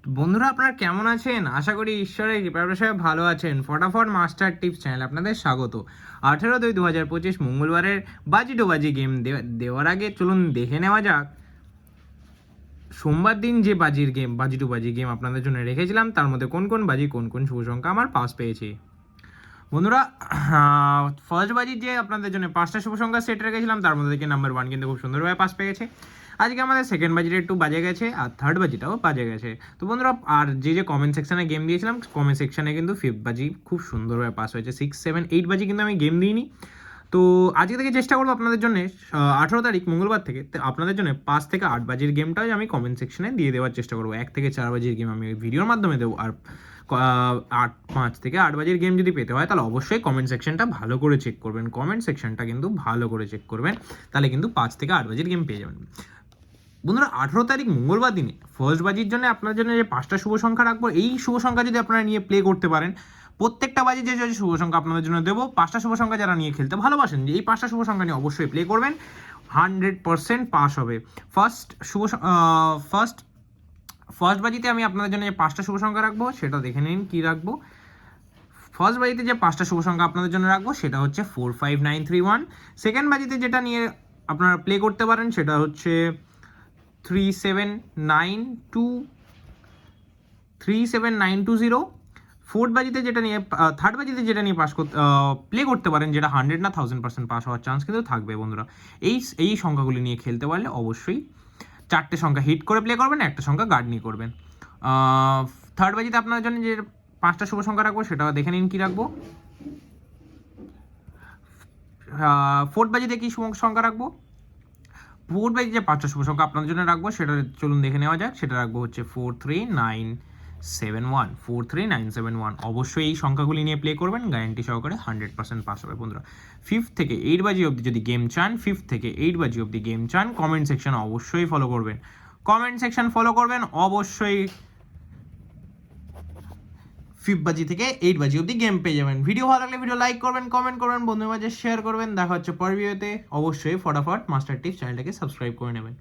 বন্ধুরা আপনারা কেমন আছেন? আশা করি ঈশ্বরের কৃপায় আপনারা সবাই ভালো আছেন। ফটাফট মাস্টার টিপস চ্যানেল আপনাদের স্বাগত। 18/2/2025 মঙ্গলবারের বাজি টু বাজি গেম দেওয়ার আগে চলুন দেখে নেওয়া যাক সোমবার দিন যে বাজি টু বাজি গেম আপনাদের জন্য রেখেছিলাম তার মধ্যে কোন কোন বাজি কোন কোন শুভ সংখ্যা আমার পাস পেয়েছে। বন্ধুরা, ফার্স্ট বাজির যে আপনাদের জন্য 5টা শুভ সংখ্যা সেট রেখেছিলাম তার মধ্যে থেকে নাম্বার 1 কিন্তু খুব সুন্দরভাবে পাস পেয়ে গেছে। আজকে আমাদের সেকেন্ড বাজিটা একটু বাজে গেছে আর থার্ড বাজিটাও বাজে গেছে। তো বন্ধুরা, আর যে কমেন্ট সেকশনে গেম দিয়েছিলাম কমেন্ট সেকশনে কিন্তু ফিফথ বাজি খুব সুন্দরভাবে পাস হয়েছে। 6, 7, 8 বাজি কিন্তু আমি গেম দিইনি। তো আজকে থেকে চেষ্টা করবো আপনাদের জন্য 18 তারিখ মঙ্গলবার থেকে আপনাদের জন্য 5 থেকে 8 বাজির গেমটাও আমি কমেন্ট সেকশনে দিয়ে দেওয়ার চেষ্টা করবো। 1 থেকে 4 বাজির গেম আমি ভিডিওর মাধ্যমে দেবো, আর 5 থেকে 8 বাজির গেম যদি পেতে হয় তাহলে অবশ্যই কমেন্ট সেকশনটা ভালো করে চেক করবেন। কমেন্ট সেকশনটা কিন্তু ভালো করে চেক করবেন, তাহলে কিন্তু 5 থেকে 8 বাজির গেম পেয়ে যাবেন। বন্ধুরা, 18 তারিখ মঙ্গলবার দিনে ফার্স্ট বাজির জন্য আপনার জন্য যে 5টা শুভ সংখ্যা রাখবো, এই শুভ সংখ্যা যদি আপনারা নিয়ে প্লে করতে পারেন, প্রত্যেকটা বাজি যে শুভ সংখ্যা আপনাদের জন্য দেবো, 5টা শুভ সংখ্যা যারা নিয়ে খেলতে ভালোবাসেন যে এই 5টা শুভ সংখ্যা নিয়ে অবশ্যই প্লে করবেন, 100% পাস হবে। ফার্স্ট বাজিতে আমি আপনাদের জন্য যে 5টা শুভ সংখ্যা রাখবো সেটা দেখে নিন কি রাখবো। ফার্স্ট বাজিতে যে 5টা শুভ সংখ্যা আপনাদের জন্য রাখবো সেটা হচ্ছে 45931। সেকেন্ড বাজিতে যেটা নিয়ে আপনারা প্লে করতে পারেন সেটা হচ্ছে 37920। ফোর্থ বাজিতে যেটা নিয়ে থার্ড বাজিতে যেটা নিয়ে প্লে করতে পারেন, যেটা 100 না 1000% পাস হওয়ার চান্স কিন্তু থাকবে। বন্ধুরা, এই সংখ্যাগুলি নিয়ে খেলতে পারলে অবশ্যই 4টে সংখ্যা হিট করে প্লে করবেন, একটা সংখ্যা গার্ড নিয়ে করবেন। থার্ড বাজিতে আপনার জন্য যে 5টা শুভ সংখ্যা রাখবো সেটা দেখে নিন কি রাখবো। ফোর্থ বাজিতে কি সংখ্যা রাখবো? ফোর্থ বাজি যে 5টা শুভ সংখ্যা আপনার জন্য রাখবো সেটা চলুন দেখে নেওয়া যাক। সেটা রাখবো হচ্ছে 43971। অবশ্যই এই সংখ্যাগুলি নিয়ে প্লে করবেন, গ্যারান্টি সহকারে 100% পাস হবে। বন্ধুরা, 5 থেকে 8 বাজি অবধি যদি গেম চান, 5 থেকে 8 বাজি অবধি গেম চান, কমেন্ট সেকশন অবশ্যই ফলো করবেন। কমেন্ট সেকশন ফলো করবেন অবশ্যই। 5 বাজি থেকে 8 বাজি অবধি গেম পেয়ে যাবেন। ভিডিও ভালো লাগলে ভিডিও লাইক করবেন, কমেন্ট করবেন, বন্ধুদের মাঝে শেয়ার করবেন। দেখা হচ্ছে পরের ভিডিওতে। অবশ্যই ফটাফট মাস্টার টিপস চ্যানেলটাকে সাবস্ক্রাইব করে নেবেন।